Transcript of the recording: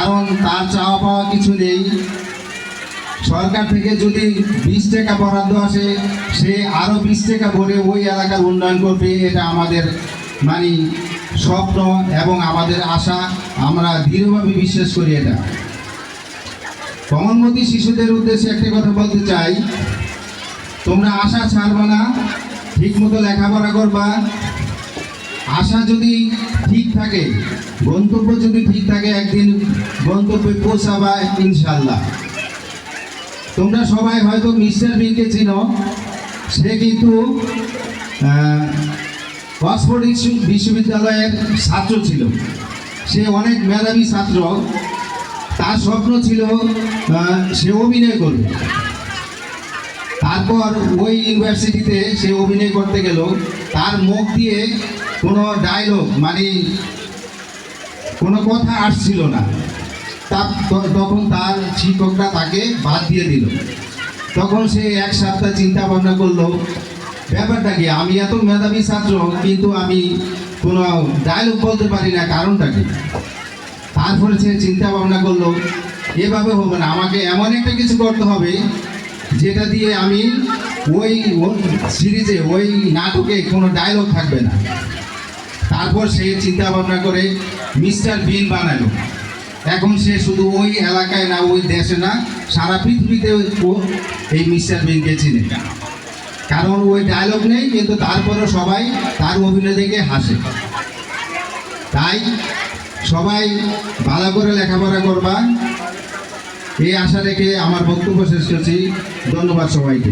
কারণ তার চাওয়া পাওয়া কিছু নেই। সরকার থেকে যদি 20 টাকা বরাদ্দ আসে, সে আরও 20 টাকা ভরে ওই এলাকার উন্নয়ন করবে। এটা আমাদের মানে স্বপ্ন এবং আমাদের আশা, আমরা দৃঢ়ভাবে বিশ্বাস করি এটা। কমলমতি শিশুদের উদ্দেশ্যে একটা কথা বলতে চাই, তোমরা আশা ছাড়বা না, ঠিক মতো লেখাপড়া করবা। আশা যদি ঠিক থাকে, গন্তব্য যদি ঠিক থাকে, একদিন গন্তব্যে পৌঁছাবা ইনশাল্লাহ। তোমরা সবাই হয়তো মিস্টার বিনকে চিনো। সে কিন্তু অক্সফোর্ড বিশ্ববিদ্যালয়ের ছাত্র ছিল। সে অনেক মেধাবী ছাত্র। তার স্বপ্ন ছিল সে অভিনয় করবে। তারপর ওই ইউনিভার্সিটিতে সে অভিনয় করতে গেল, তার মুখ দিয়ে কোনো ডায়লগ মানে কোনো কথা আসছিল না। তখন তার শিক্ষকরা তাকে বাদ দিয়ে দিল। তখন সে এক সপ্তাহ চিন্তা ভাবনা করলো, ব্যাপারটা কি, আমি এত মেধাবী ছাত্র কিন্তু আমি কোনো ডায়লগ বলতে পারি না, কারণটা কি? তারপরে সে চিন্তা ভাবনা করলো, এভাবে হবে না, আমাকে এমন একটা কিছু করতে হবে যেটা দিয়ে আমি ওই সিরিজে ওই নাটকে কোনো ডায়লগ থাকবে না। তারপর সে চিন্তা ভাবনা করে মিস্টার বিন বানালো। এখন সে শুধু ওই এলাকায় না, ওই দেশে না, সারা পৃথিবীতে এই মিস্টার বিনকে চিনে। কারণ ওই ডায়লগ নেই, কিন্তু তারপরে সবাই তার অভিনয় দেখে হাসে। তাই সবাই ভালো করে লেখাপড়া করবা, এই আশা রেখে আমার বক্তব্য শেষ করছি। ধন্যবাদ সবাইকে।